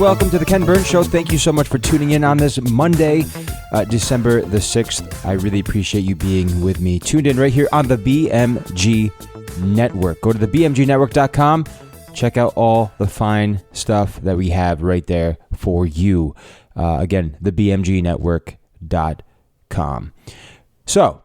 welcome to the Ken Burns Show. Thank you so much for tuning in on this Monday, December the 6th. I really appreciate you being with me, tuned in right here on the BMG Network. Go to the bmgnetwork.com. Check out all the fine stuff that we have right there for you. Again, the bmgnetwork.com. So,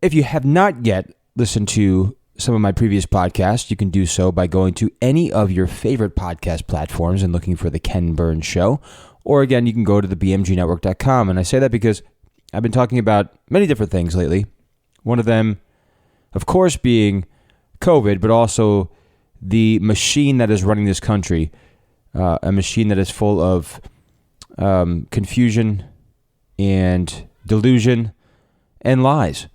if you have not yet listened to some of my previous podcasts, you can do so by going to any of your favorite podcast platforms and looking for The Ken Burns Show. Or again, you can go to the bmgnetwork.com. And I say that because I've been talking about many different things lately. One of them, of course, being COVID, but also the machine that is running this country, a machine that is full of confusion and delusion and lies.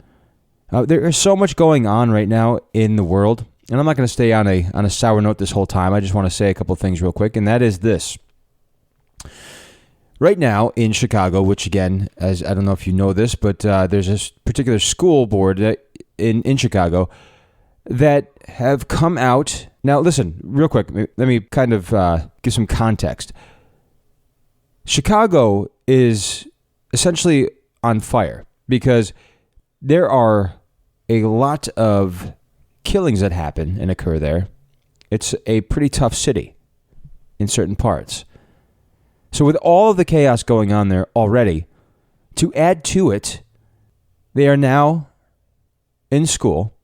There is so much going on right now in the world, and I'm not going to stay on a sour note this whole time. I just want to say a couple things real quick, and that is this. Right now in Chicago, which again, as I don't know if you know this, but there's this particular school board in Chicago that have come out. Now, listen, real quick, let me kind of give some context. Chicago is essentially on fire because there are a lot of killings that happen and occur there. It's a pretty tough city in certain parts. So with all of the chaos going on there already, to add to it, they are now in school,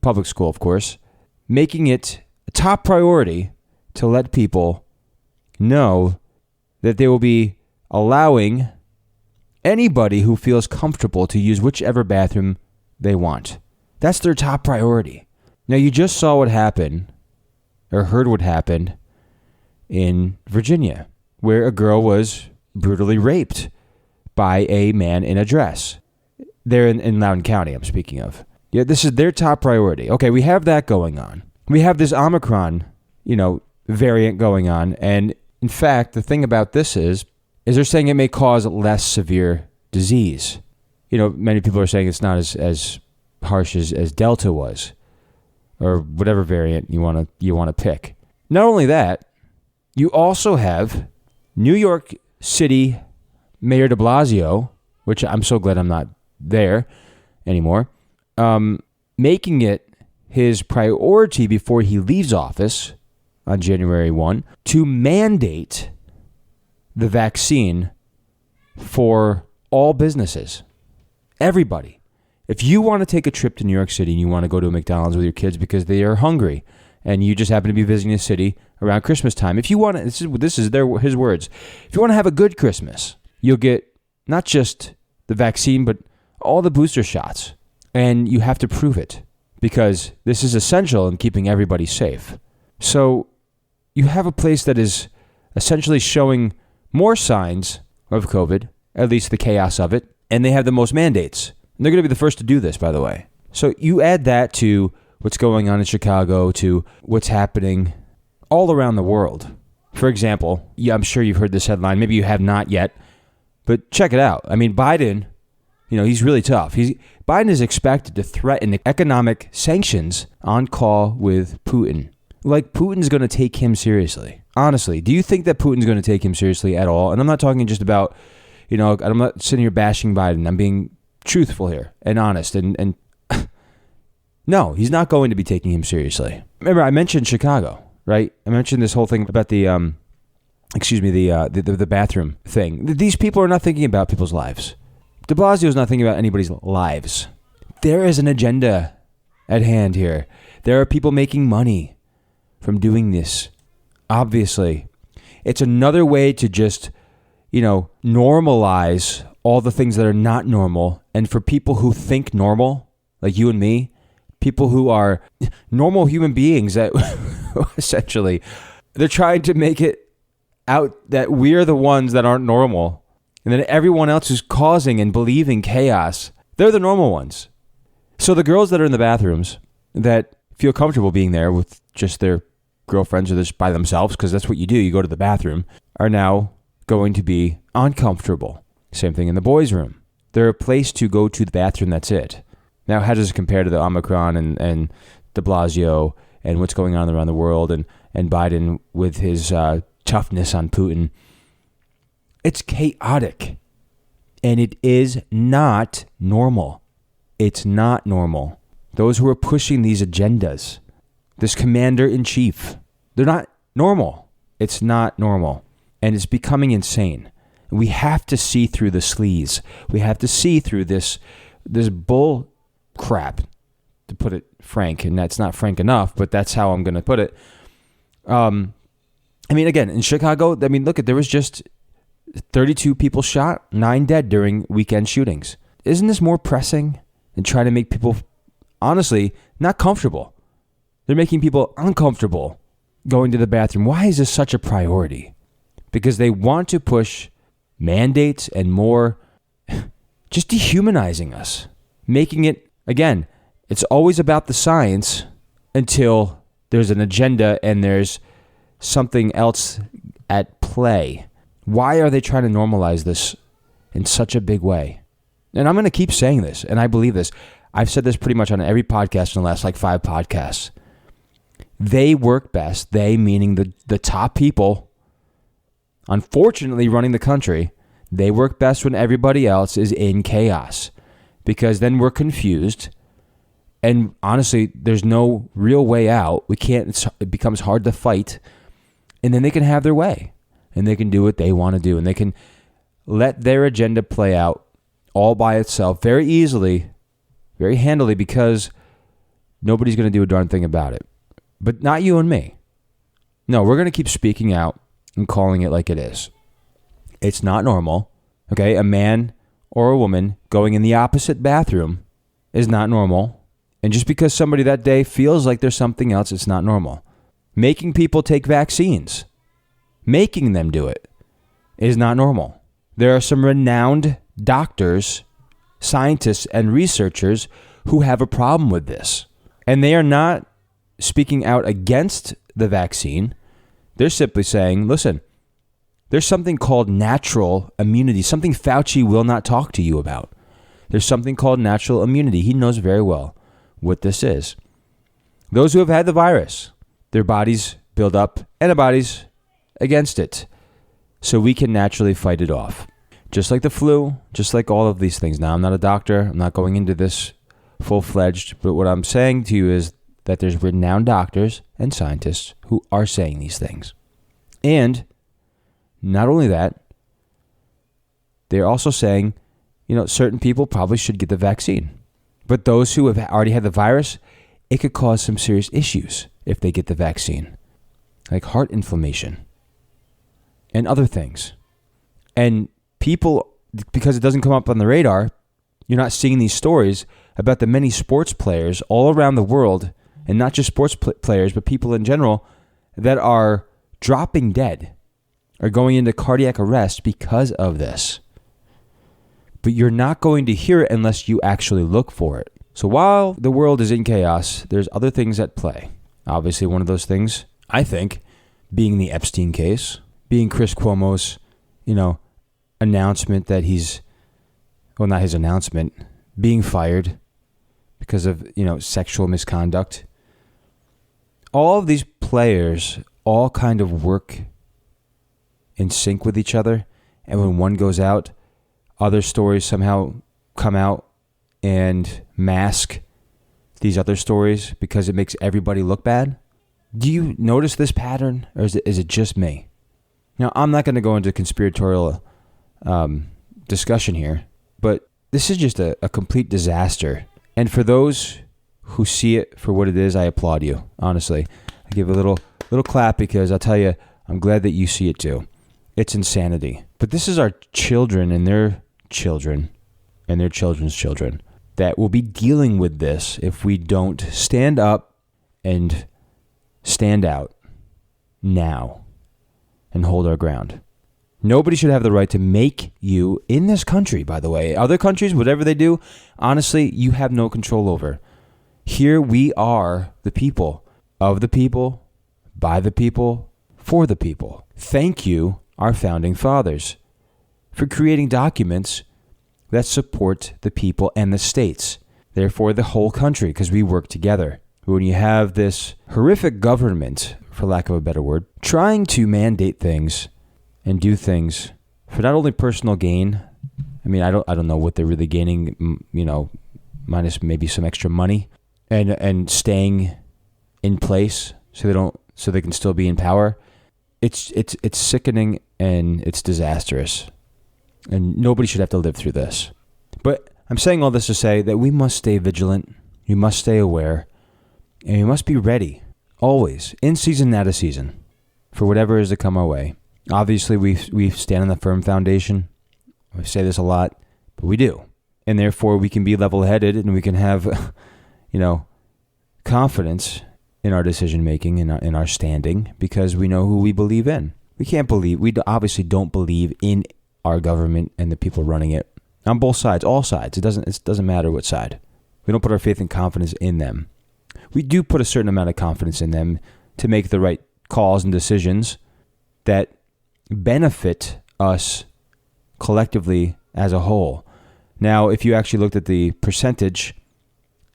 public school, of course, making it a top priority to let people know that they will be allowing anybody who feels comfortable to use whichever bathroom they want. That's their top priority. Now, you just saw what happened, or heard what happened, in Virginia, where a girl was brutally raped by a man in a dress. There in Loudoun County, I'm speaking of. Yeah, this is their top priority. Okay, we have that going on. We have this Omicron, variant going on, and in fact, the thing about this is they're saying it may cause less severe disease. Many people are saying it's not as harsh as Delta was, or whatever variant you want to pick. Not only that, you also have New York City Mayor de Blasio, which I'm so glad I'm not there anymore, making it his priority before he leaves office on January 1 to mandate the vaccine for all businesses. Everybody. If you want to take a trip to New York City and you want to go to a McDonald's with your kids because they are hungry and you just happen to be visiting the city around Christmas time, if you want to, this is his words, if you want to have a good Christmas, you'll get not just the vaccine, but all the booster shots. And you have to prove it because this is essential in keeping everybody safe. So you have a place that is essentially showing more signs of COVID, at least the chaos of it, and they have the most mandates. And they're going to be the first to do this, by the way. So you add that to what's going on in Chicago, to what's happening all around the world. For example, I'm sure you've heard this headline. Maybe you have not yet, but check it out. I mean, Biden, he's really tough. Biden is expected to threaten economic sanctions on call with Putin. Like, Putin's going to take him seriously. Honestly, do you think that Putin's going to take him seriously at all? And I'm not talking just about, I'm not sitting here bashing Biden. I'm being truthful here and honest. And no, he's not going to be taking him seriously. Remember, I mentioned Chicago, right? I mentioned this whole thing about the bathroom thing. These people are not thinking about people's lives. De Blasio is not thinking about anybody's lives. There is an agenda at hand here. There are people making money from doing this. Obviously, it's another way to just, normalize all the things that are not normal. And for people who think normal, like you and me, people who are normal human beings that essentially, they're trying to make it out that we're the ones that aren't normal. And then everyone else who's causing and believing chaos, they're the normal ones. So the girls that are in the bathrooms that feel comfortable being there with just their girlfriends or just by themselves, because that's what you do, you go to the bathroom, are now going to be uncomfortable. Same thing in the boys' room. They're a place to go to the bathroom, that's it. Now, how does it compare to the Omicron and de Blasio and what's going on around the world and Biden with his toughness on Putin. It's chaotic. And it is not normal. It's not normal. Those who are pushing these agendas, this commander-in-chief, they're not normal. It's not normal. And it's becoming insane. We have to see through the sleaze. We have to see through this bull crap, to put it frank. And that's not frank enough, but that's how I'm going to put it. I mean, again, in Chicago, I mean, look, there was just 32 people shot, 9 dead during weekend shootings. Isn't this more pressing than trying to make people, honestly, not comfortable? They're making people uncomfortable going to the bathroom. Why is this such a priority? Because they want to push mandates and more, just dehumanizing us. Making it, again, it's always about the science until there's an agenda and there's something else at play. Why are they trying to normalize this in such a big way? And I'm going to keep saying this, and I believe this. I've said this pretty much on every podcast in the last 5 podcasts. They work best, they meaning the top people, unfortunately running the country, they work best when everybody else is in chaos. Because then we're confused, and honestly, there's no real way out. It becomes hard to fight, and then they can have their way. And they can do what they want to do. And they can let their agenda play out all by itself very easily, very handily, because nobody's going to do a darn thing about it. But not you and me. No, we're going to keep speaking out and calling it like it is. It's not normal. Okay, a man or a woman going in the opposite bathroom is not normal. And just because somebody that day feels like there's something else, it's not normal. Making people take vaccines, making them do it, is not normal. There are some renowned doctors, scientists, and researchers who have a problem with this. And they are not speaking out against the vaccine. They're simply saying, listen, there's something called natural immunity, something Fauci will not talk to you about. There's something called natural immunity. He knows very well what this is. Those who have had the virus, their bodies build up antibodies against it, so we can naturally fight it off. Just like the flu, just like all of these things. Now, I'm not a doctor. I'm not going into this full-fledged, but what I'm saying to you is that there's renowned doctors and scientists who are saying these things. And not only that, they're also saying, certain people probably should get the vaccine. But those who have already had the virus, it could cause some serious issues if they get the vaccine, like heart inflammation and other things. And people, because it doesn't come up on the radar, you're not seeing these stories about the many sports players all around the world, and not just sports players, but people in general, that are dropping dead, are going into cardiac arrest because of this. But you're not going to hear it unless you actually look for it. So while the world is in chaos, there's other things at play. Obviously, one of those things, I think, being the Epstein case, being Chris Cuomo's, announcement that not his announcement, being fired because of, sexual misconduct. All of these players all kind of work in sync with each other. And when one goes out, other stories somehow come out and mask these other stories because it makes everybody look bad. Do you notice this pattern, or is it just me? Now, I'm not going to go into conspiratorial discussion here, but this is just a complete disaster. And for those who see it for what it is, I applaud you. Honestly, I give a little clap, because I'll tell you, I'm glad that you see it too. It's insanity. But this is our children and their children and their children's children that will be dealing with this if we don't stand up and stand out now and hold our ground. Nobody should have the right to make you, in this country, by the way. Other countries, whatever they do, honestly, you have no control over. Here we are the people, of the people, by the people, for the people. Thank you, our founding fathers, for creating documents that support the people and the states, therefore the whole country, because we work together. When you have this horrific government for lack of a better word, trying to mandate things and do things for not only personal gain. I mean, I don't know what they're really gaining, minus maybe some extra money and staying in place so they can still be in power. It's sickening and it's disastrous. And nobody should have to live through this. But I'm saying all this to say that we must stay vigilant, we must stay aware, and we must be ready, always, in season and out of season, for whatever is to come our way. Obviously, we stand on a firm foundation. I say this a lot, but we do. And therefore, we can be level-headed and we can have, confidence in our decision-making and in our standing because we know who we believe in. We obviously don't believe in our government and the people running it on both sides, all sides. It doesn't matter what side. We don't put our faith and confidence in them. We do put a certain amount of confidence in them to make the right calls and decisions that benefit us collectively as a whole. Now, if you actually looked at the percentage,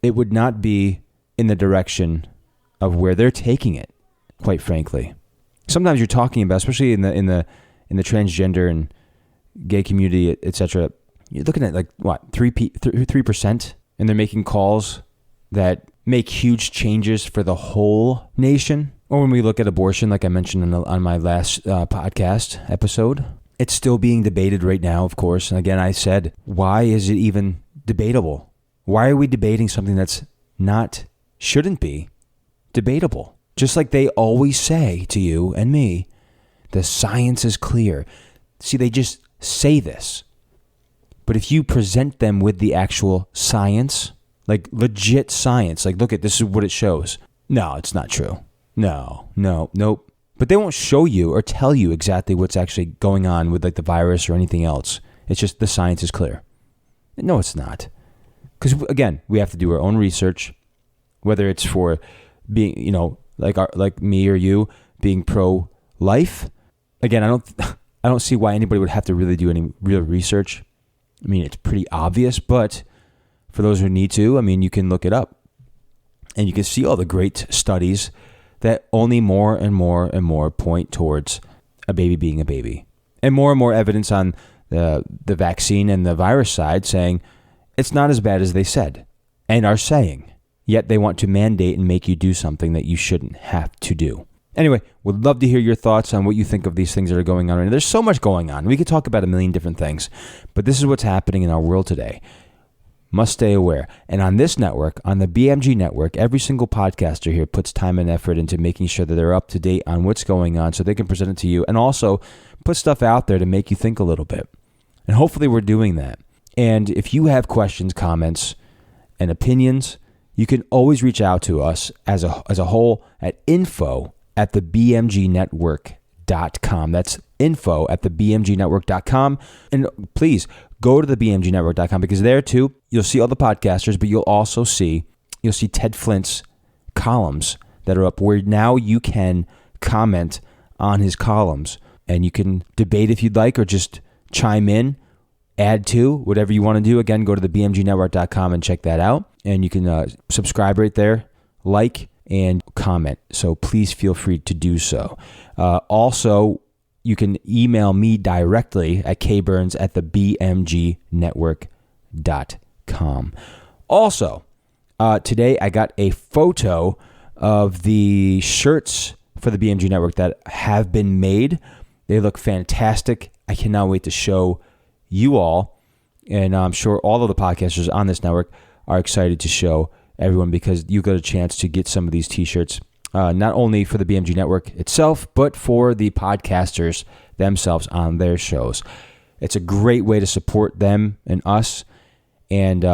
it would not be in the direction of where they're taking it, quite frankly. Sometimes you're talking about, especially in the transgender and gay community, etc. You're looking at 3%, and they're making calls that make huge changes for the whole nation. Or when we look at abortion, like I mentioned on my last podcast episode, it's still being debated right now, of course. And again, I said, why is it even debatable? Why are we debating something that's shouldn't be debatable? Just like they always say to you and me, the science is clear. See, they just say this. But if you present them with the actual science, like legit science, like, look, this is what it shows. No, it's not true. Nope. But they won't show you or tell you exactly what's actually going on with the virus or anything else. It's just the science is clear. No, it's not. Because, again, we have to do our own research, whether it's for being, like me or you being pro-life. Again, I don't see why anybody would have to really do any real research. I mean, it's pretty obvious, but for those who need to, you can look it up. And you can see all the great studies that only more and more and more point towards a baby being a baby. And more evidence on the vaccine and the virus side saying it's not as bad as they said and are saying. Yet they want to mandate and make you do something that you shouldn't have to do. Anyway, would love to hear your thoughts on what you think of these things that are going on right now. There's so much going on. We could talk about a million different things, but this is what's happening in our world today. Must stay aware. And on this network, on the BMG network, every single podcaster here puts time and effort into making sure that they're up to date on what's going on so they can present it to you and also put stuff out there to make you think a little bit. And hopefully we're doing that. And if you have questions, comments, and opinions, you can always reach out to us as a whole at info@thebmgnetwork.com. That's info@thebmgnetwork.com. And please go to the bmgnetwork.com because there too, you'll see all the podcasters, but you'll also see Ted Flint's columns that are up where now you can comment on his columns and you can debate if you'd like or just chime in, add to, whatever you want to do. Again, go to the bmgnetwork.com and check that out. And you can subscribe right there, like, and comment. So please feel free to do so. Also, you can email me directly at kburns@thebmgnetwork.com. Also, today I got a photo of the shirts for the BMG Network that have been made. They look fantastic. I cannot wait to show you all. And I'm sure all of the podcasters on this network are excited to show everyone because you got a chance to get some of these t-shirts, not only for the BMG Network itself, but for the podcasters themselves on their shows. It's a great way to support them and us, and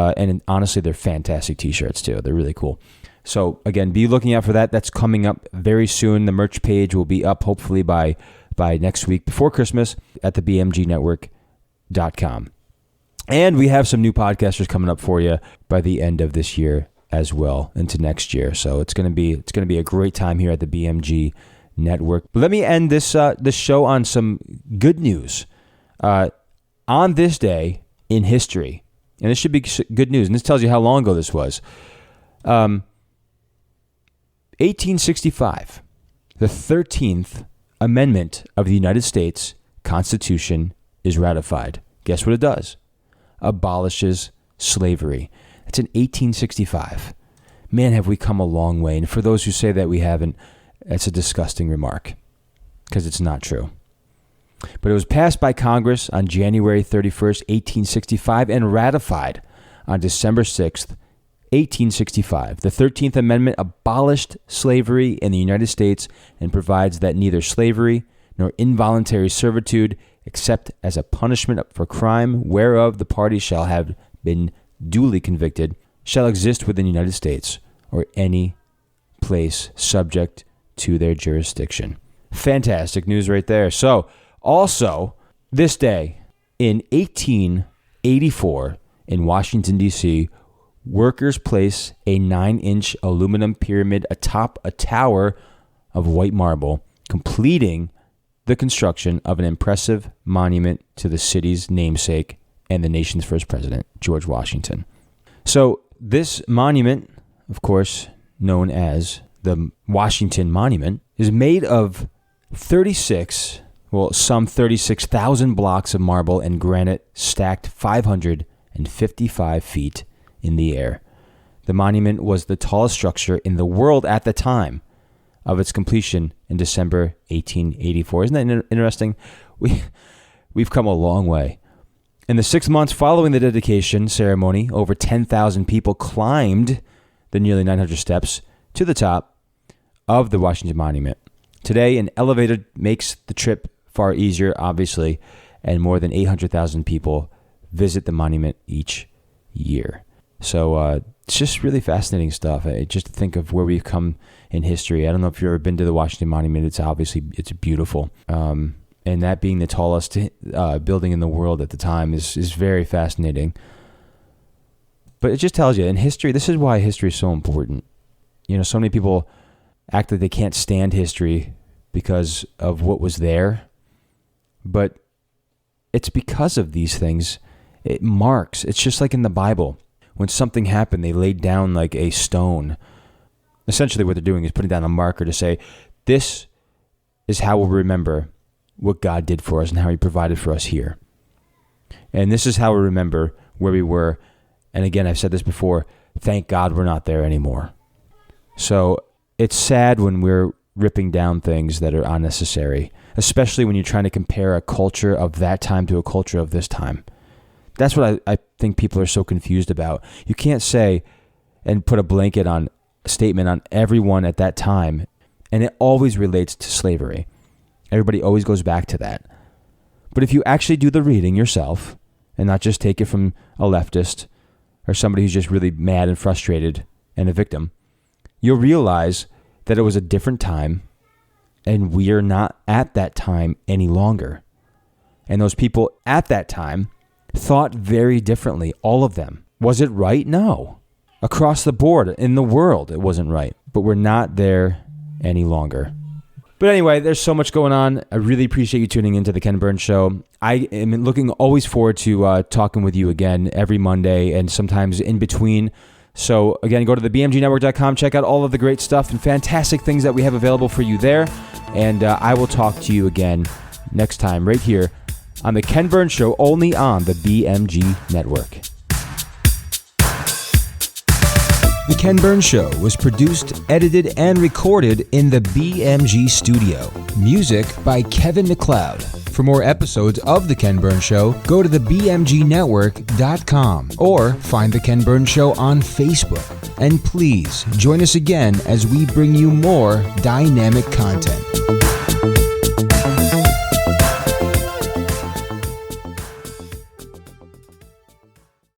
honestly, they're fantastic t-shirts too. They're really cool. So again, be looking out for that. That's coming up very soon. The merch page will be up hopefully by next week before Christmas at the bmgnetwork.com. And we have some new podcasters coming up for you by the end of this year as well into next year. So it's going to be a great time here at the BMG Network. But let me end this show on some good news. On this day in history, and this should be good news, and this tells you how long ago this was. 1865. the 13th Amendment of the United States Constitution is ratified. Guess what it does? Abolishes slavery. That's in 1865. Man, have we come a long way. And for those who say that we haven't, that's a disgusting remark because it's not true. But it was passed by Congress on January 31st, 1865 and ratified on December 6th, 1865. The 13th Amendment abolished slavery in the United States and provides that neither slavery nor involuntary servitude, except as a punishment for crime whereof the parties shall have been duly convicted, shall exist within the United States or any place subject to their jurisdiction. Fantastic news right there. So, also, this day in 1884 in Washington, D.C., workers place a 9-inch aluminum pyramid atop a tower of white marble, completing the construction of an impressive monument to the city's namesake and the nation's first president, George Washington. So this monument, of course, known as the Washington Monument, is made of some 36,000 blocks of marble and granite stacked 555 feet in the air. The monument was the tallest structure in the world at the time of its completion in December 1884. Isn't that interesting? We've come a long way. In the 6 months following the dedication ceremony, over 10,000 people climbed the nearly 900 steps to the top of the Washington Monument. Today, an elevator makes the trip far easier, obviously, and more than 800,000 people visit the monument each year. So it's just really fascinating stuff. Just think of where we've come in history. I don't know if you've ever been to the Washington Monument. It's beautiful. And that being the tallest building in the world at the time is very fascinating. But it just tells you, in history, this is why history is so important. You know, so many people act like they can't stand history because of what was there. But it's because of these things. It marks. It's just like in the Bible. When something happened, they laid down like a stone. Essentially what they're doing is putting down a marker to say, this is how we'll remember what God did for us and how he provided for us here. And this is how we remember where we were. And again, I've said this before, thank God we're not there anymore. So it's sad when we're ripping down things that are unnecessary, especially when you're trying to compare a culture of that time to a culture of this time. That's what I think people are so confused about. You can't say and put a blanket on a statement on everyone at that time, and it always relates to slavery. Everybody always goes back to that. But if you actually do the reading yourself and not just take it from a leftist or somebody who's just really mad and frustrated and a victim, you'll realize that it was a different time and we are not at that time any longer. And those people at that time thought very differently, all of them. Was it right? No. Across the board, in the world, it wasn't right. But we're not there any longer. But anyway, there's so much going on. I really appreciate you tuning into the Ken Burns Show. I am looking always forward to talking with you again every Monday and sometimes in between. So again, go to the BMGnetwork.com, check out all of the great stuff and fantastic things that we have available for you there. And I will talk to you again next time right here on the Ken Burns Show, only on the BMG Network. The Ken Burns Show was produced, edited, and recorded in the BMG studio. Music by Kevin MacLeod. For more episodes of The Ken Burns Show, go to the BMGnetwork.com or find The Ken Burns Show on Facebook. And please join us again as we bring you more dynamic content.